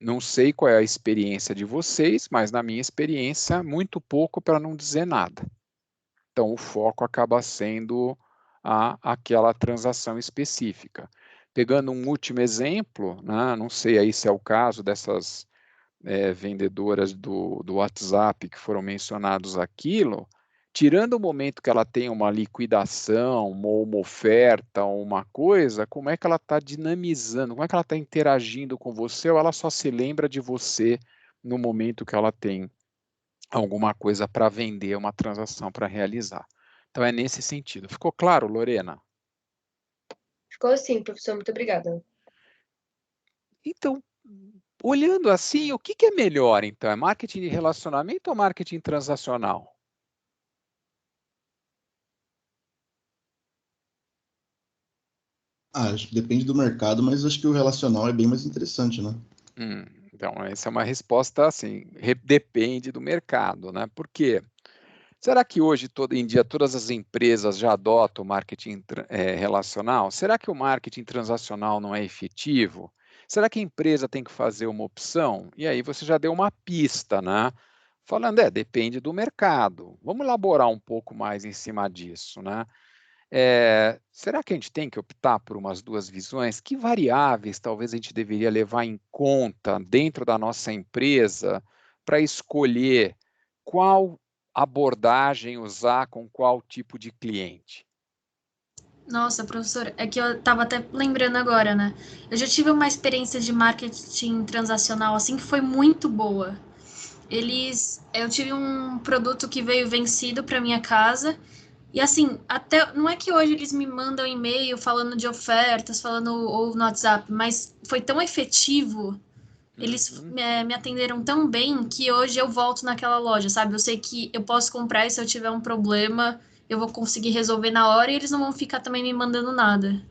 Não sei qual é a experiência de vocês, mas na minha experiência, muito pouco para não dizer nada. Então, o foco acaba sendo aquela transação específica. Pegando um último exemplo, né, não sei aí se é o caso dessas vendedoras do WhatsApp que foram mencionados aqui, tirando o momento que ela tem uma liquidação, uma oferta, uma coisa, como é que ela está dinamizando, como é que ela está interagindo com você, ou ela só se lembra de você no momento que ela tem alguma coisa para vender, uma transação para realizar. Então é nesse sentido. Ficou claro, Lorena? Ficou assim, professor, muito obrigada. Então, olhando assim, o que é melhor, então? É marketing de relacionamento ou marketing transacional? Acho que depende do mercado, mas acho que o relacional é bem mais interessante, né? Então, essa é uma resposta assim, depende do mercado, né? Por quê? Será que hoje, em dia, todas as empresas já adotam o marketing relacional? Será que o marketing transacional não é efetivo? Será que a empresa tem que fazer uma opção? E aí você já deu uma pista, né? Falando, depende do mercado. Vamos elaborar um pouco mais em cima disso, né? Será que a gente tem que optar por umas duas visões? Que variáveis talvez a gente deveria levar em conta dentro da nossa empresa para escolher qual abordagem usar com qual tipo de cliente? Nossa, professor, é que eu tava até lembrando agora, né? Eu já tive uma experiência de marketing transacional assim que foi muito boa. Eu tive um produto que veio vencido para minha casa e assim, até não é que hoje eles me mandam e-mail falando de ofertas, falando ou no WhatsApp, mas foi tão efetivo, eles me atenderam tão bem que hoje eu volto naquela loja, sabe? Eu sei que eu posso comprar e se eu tiver um problema, eu vou conseguir resolver na hora e eles não vão ficar também me mandando nada.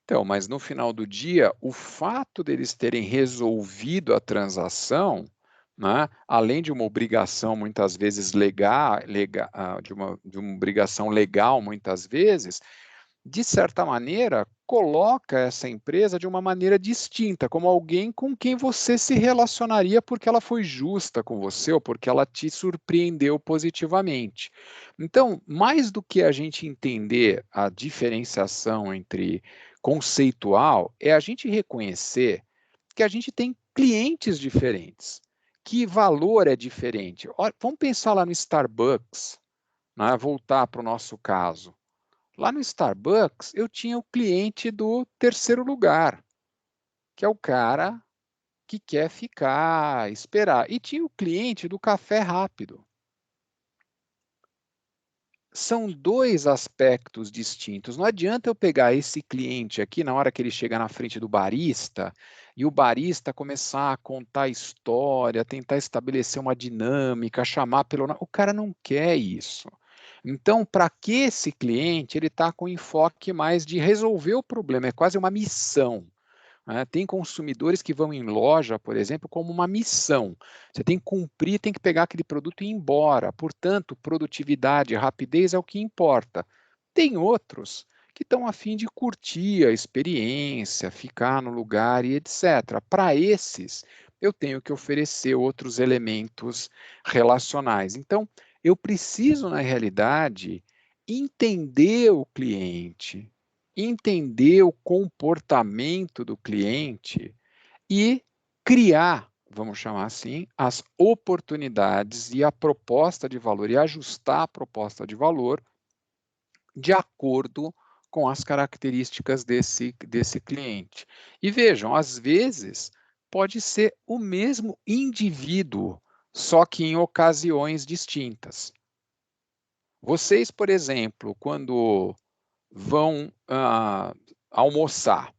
Então, mas no final do dia, o fato deles terem resolvido a transação, né, além de uma obrigação muitas vezes de uma obrigação legal muitas vezes, de certa maneira, coloca essa empresa de uma maneira distinta, como alguém com quem você se relacionaria porque ela foi justa com você ou porque ela te surpreendeu positivamente. Então, mais do que a gente entender a diferenciação entre conceitual, é a gente reconhecer que a gente tem clientes diferentes, que valor é diferente. Vamos pensar lá no Starbucks, né? Voltar para o nosso caso. Lá no Starbucks, eu tinha o cliente do terceiro lugar, que é o cara que quer ficar, esperar. E tinha o cliente do café rápido. São dois aspectos distintos. Não adianta eu pegar esse cliente aqui na hora que ele chega na frente do barista e o barista começar a contar história, tentar estabelecer uma dinâmica, chamar pelo nome. O cara não quer isso. Então, para que esse cliente ele está com enfoque mais de resolver o problema? É quase uma missão. Tem consumidores que vão em loja, por exemplo, como uma missão. Você tem que cumprir, tem que pegar aquele produto e ir embora. Portanto, produtividade, rapidez é o que importa. Tem outros que estão a fim de curtir a experiência, ficar no lugar e etc. Para esses, eu tenho que oferecer outros elementos relacionais. Então, eu preciso, na realidade, entender o cliente, entender o comportamento do cliente e criar, vamos chamar assim, as oportunidades e a proposta de valor e ajustar a proposta de valor de acordo com as características desse cliente. E vejam, às vezes pode ser o mesmo indivíduo, só que em ocasiões distintas. Vocês, por exemplo, quando vão almoçar,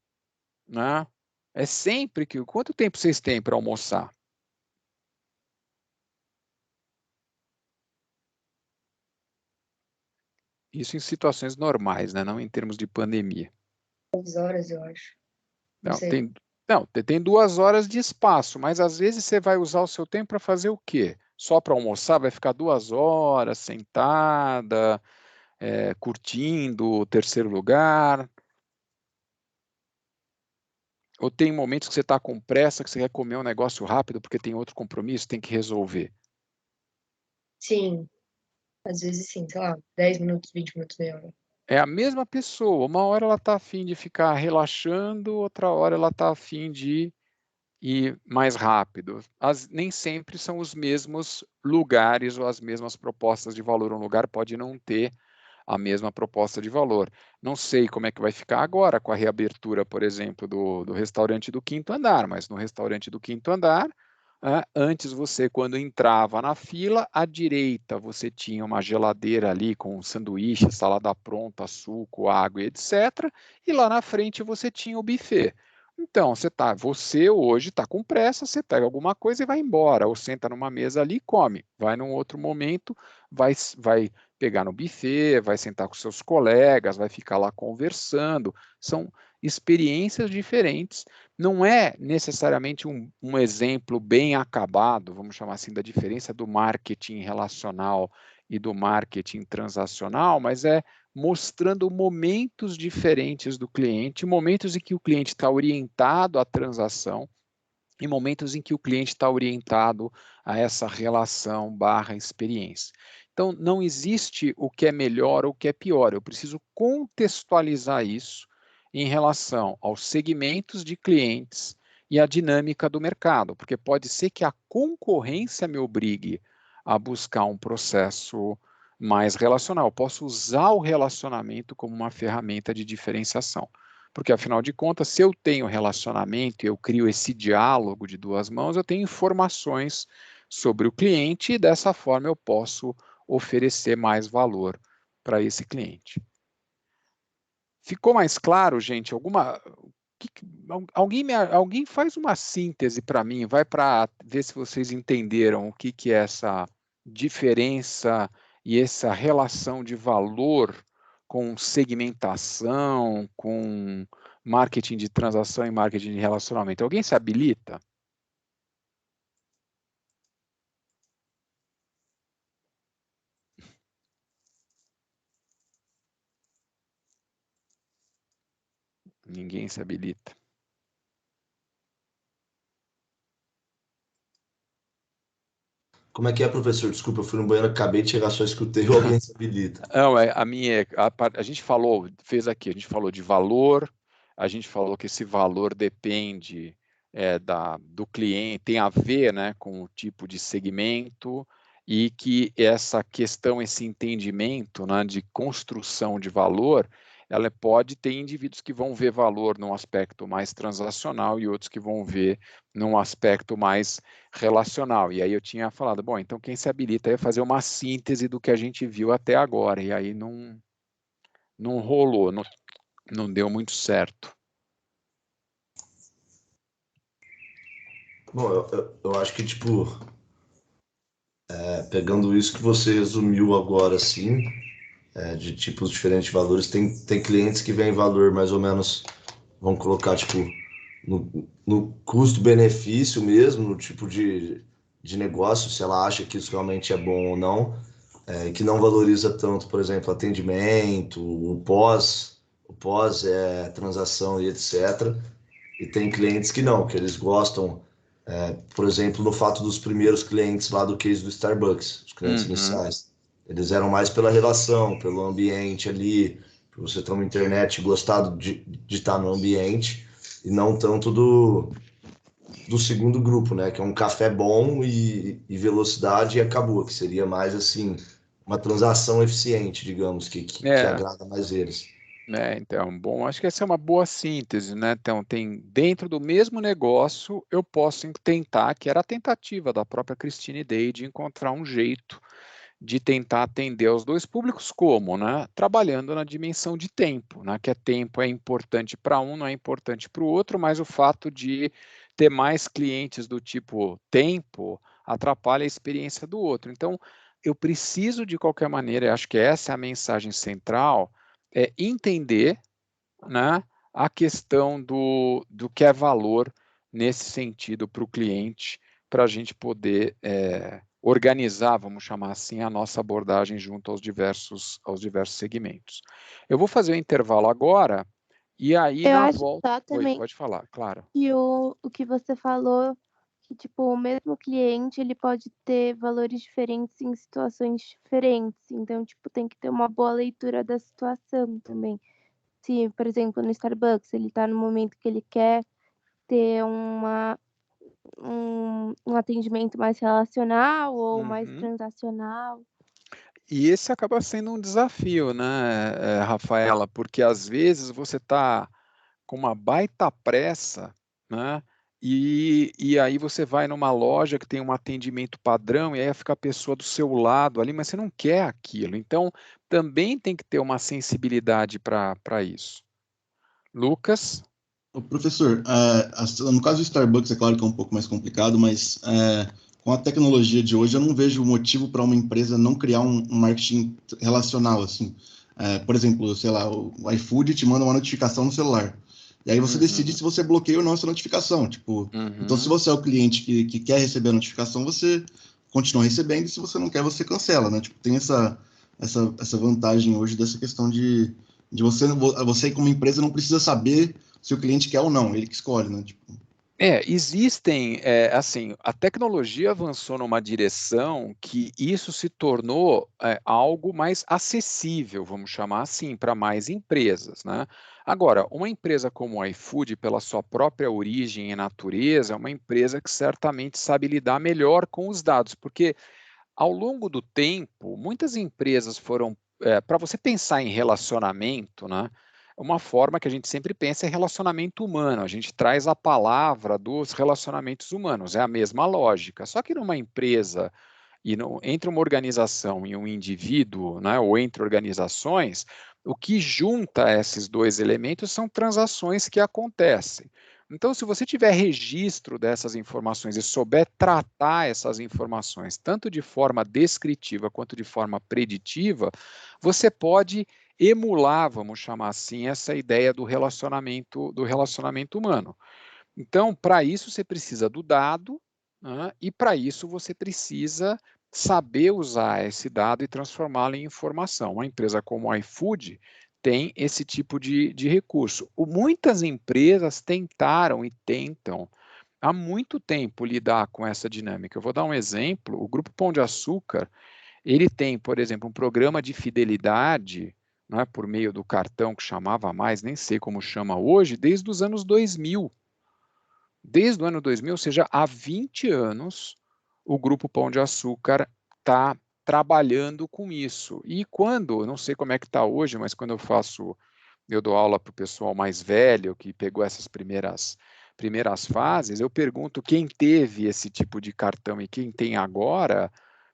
né? É sempre que... Quanto tempo vocês têm para almoçar? Isso em situações normais, né? Não em termos de pandemia. 2 horas, eu acho. Não Não, sei. tem 2 horas de espaço, mas às vezes você vai usar o seu tempo para fazer o quê? Só para almoçar? Vai ficar 2 horas sentada, curtindo o terceiro lugar? Ou tem momentos que você está com pressa, que você quer comer um negócio rápido porque tem outro compromisso, tem que resolver? Sim, às vezes sim, sei lá, 10 minutos, 20 minutos, meia hora. É a mesma pessoa. Uma hora ela está a fim de ficar relaxando, outra hora ela está a fim de ir mais rápido. Nem sempre são os mesmos lugares ou as mesmas propostas de valor. Um lugar pode não ter a mesma proposta de valor. Não sei como é que vai ficar agora com a reabertura, por exemplo, do restaurante do quinto andar, mas no restaurante do quinto andar, antes você, quando entrava na fila, à direita você tinha uma geladeira ali com sanduíche, salada pronta, suco, água, etc. E lá na frente você tinha o buffet. Então, você hoje está com pressa, você pega alguma coisa e vai embora, ou senta numa mesa ali e come. Vai num outro momento, vai pegar no buffet, vai sentar com seus colegas, vai ficar lá conversando. São experiências diferentes. Não é necessariamente um exemplo bem acabado, vamos chamar assim, da diferença do marketing relacional e do marketing transacional, mas é mostrando momentos diferentes do cliente, momentos em que o cliente está orientado à transação e momentos em que o cliente está orientado a essa relação / experiência. Então, não existe o que é melhor ou o que é pior, eu preciso contextualizar isso em relação aos segmentos de clientes e à dinâmica do mercado, porque pode ser que a concorrência me obrigue a buscar um processo mais relacional. Eu posso usar o relacionamento como uma ferramenta de diferenciação. Porque, afinal de contas, se eu tenho relacionamento e eu crio esse diálogo de duas mãos, eu tenho informações sobre o cliente e, dessa forma, eu posso oferecer mais valor para esse cliente. Ficou mais claro, gente? Alguém faz uma síntese para mim, vai para ver se vocês entenderam o que é essa diferença e essa relação de valor com segmentação, com marketing de transação e marketing de relacionamento. Alguém se habilita? Ninguém se habilita. Como é que é, professor? Desculpa, eu fui no banheiro, acabei de chegar, só escutei, alguém se habilita. Não, a gente falou de valor, a gente falou que esse valor depende do cliente, tem a ver, né, com o tipo de segmento, e que essa questão, esse entendimento, né, de construção de valor, ela pode ter indivíduos que vão ver valor num aspecto mais transacional e outros que vão ver num aspecto mais relacional. E aí eu tinha falado, bom, então quem se habilita é fazer uma síntese do que a gente viu até agora, e aí não rolou, não deu muito certo. Bom, eu acho que, tipo, pegando isso que você resumiu agora, assim, de tipos diferentes de valores, tem clientes que veem valor mais ou menos, vamos colocar, tipo, no custo-benefício mesmo, no tipo de negócio, se ela acha que isso realmente é bom ou não, que não valoriza tanto, por exemplo, atendimento, o pós transação e etc. E tem clientes que não, que eles gostam, por exemplo, no fato dos primeiros clientes lá do case do Starbucks, os clientes iniciais. Eles eram mais pela relação, pelo ambiente ali, por você ter uma internet e gostar de estar no ambiente, e não tanto do segundo grupo, né? Que é um café bom e velocidade, e acabou, que seria mais assim, uma transação eficiente, digamos, que agrada mais eles. Então, bom, acho que essa é uma boa síntese, né? Então, dentro do mesmo negócio, eu posso tentar, que era a tentativa da própria Christine Day, de encontrar um jeito de tentar atender aos dois públicos, como, né? Trabalhando na dimensão de tempo, né? Que tempo é importante para um, não é importante para o outro, mas o fato de ter mais clientes do tipo tempo atrapalha a experiência do outro. Então, eu preciso, de qualquer maneira, acho que essa é a mensagem central, entender, né, a questão do que é valor nesse sentido para o cliente, para a gente poder organizar, vamos chamar assim, a nossa abordagem junto aos diversos segmentos. Eu vou fazer um intervalo agora, e aí na volta... Oi, pode falar, claro. E o que você falou, que tipo, o mesmo cliente, ele pode ter valores diferentes em situações diferentes. Então, tipo, tem que ter uma boa leitura da situação também. Se, por exemplo, no Starbucks, ele está no momento que ele quer ter um atendimento mais relacional ou mais Uhum. transacional? E esse acaba sendo um desafio, né, Rafaela, porque às vezes você está com uma baita pressa, né, e aí você vai numa loja que tem um atendimento padrão e aí fica a pessoa do seu lado ali, mas você não quer aquilo. Então, também tem que ter uma sensibilidade para isso. Lucas? Ô, professor, no caso do Starbucks, é claro que é um pouco mais complicado, mas com a tecnologia de hoje, eu não vejo motivo para uma empresa não criar um marketing relacional, assim. Por exemplo, sei lá, o iFood te manda uma notificação no celular. E aí você decide se você bloqueia ou não essa notificação. Tipo, então, se você é o cliente que quer receber a notificação, você continua recebendo, e se você não quer, você cancela, né? Tipo, tem essa vantagem hoje dessa questão de você, como empresa, não precisa saber se o cliente quer ou não, ele que escolhe, né? Tipo... Existem, assim, a tecnologia avançou numa direção que isso se tornou algo mais acessível, vamos chamar assim, para mais empresas, né? Agora, uma empresa como o iFood, pela sua própria origem e natureza, é uma empresa que certamente sabe lidar melhor com os dados, porque ao longo do tempo, muitas empresas foram, para você pensar em relacionamento, né? Uma forma que a gente sempre pensa é relacionamento humano. A gente traz a palavra dos relacionamentos humanos, é a mesma lógica. Só que numa empresa entre uma organização e um indivíduo, né, ou entre organizações, o que junta esses dois elementos são transações que acontecem. Então, se você tiver registro dessas informações e souber tratar essas informações, tanto de forma descritiva quanto de forma preditiva, você pode emular, vamos chamar assim, essa ideia do relacionamento humano. Então, para isso, você precisa do dado, né, e para isso você precisa saber usar esse dado e transformá-lo em informação. Uma empresa como o iFood tem esse tipo de recurso. Muitas empresas tentaram e tentam há muito tempo lidar com essa dinâmica. Eu vou dar um exemplo. O Grupo Pão de Açúcar, ele tem, por exemplo, um programa de fidelidade, né, por meio do cartão que chamava mais, nem sei como chama hoje, desde os anos 2000. Desde o ano 2000, ou seja, há 20 anos, o Grupo Pão de Açúcar está trabalhando com isso. E quando, não sei como é que está hoje, mas quando eu dou aula para o pessoal mais velho, que pegou essas primeiras fases, eu pergunto quem teve esse tipo de cartão e quem tem agora,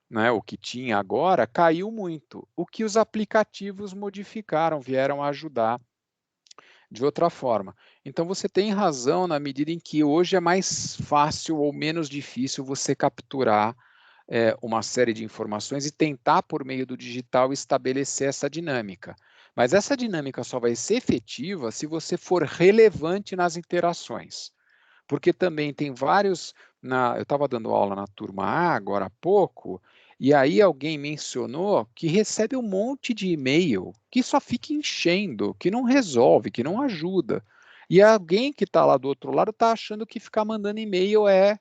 né, o que tinha agora, caiu muito. O que os aplicativos modificaram, vieram ajudar de outra forma. Então você tem razão na medida em que hoje é mais fácil ou menos difícil você capturar uma série de informações e tentar, por meio do digital, estabelecer essa dinâmica. Mas essa dinâmica só vai ser efetiva se você for relevante nas interações. Porque também tem vários. Eu estava dando aula na turma A agora há pouco, e aí alguém mencionou que recebe um monte de e-mail que só fica enchendo, que não resolve, que não ajuda. E alguém que está lá do outro lado está achando que ficar mandando e-mail é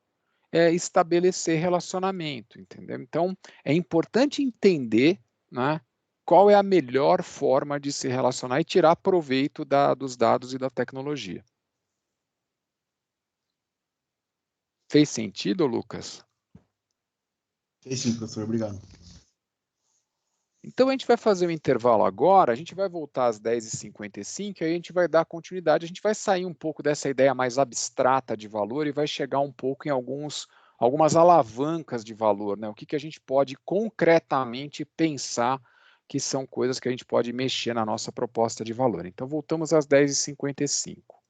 estabelecer relacionamento, entendeu? Então, é importante entender, né, qual é a melhor forma de se relacionar e tirar proveito dos dados e da tecnologia. Fez sentido, Lucas? Fez sim, professor. Obrigado. Então, a gente vai fazer um intervalo agora, a gente vai voltar às 10h55, e aí a gente vai dar continuidade, a gente vai sair um pouco dessa ideia mais abstrata de valor e vai chegar um pouco em algumas alavancas de valor, né? O que a gente pode concretamente pensar que são coisas que a gente pode mexer na nossa proposta de valor. Então, voltamos às 10h55.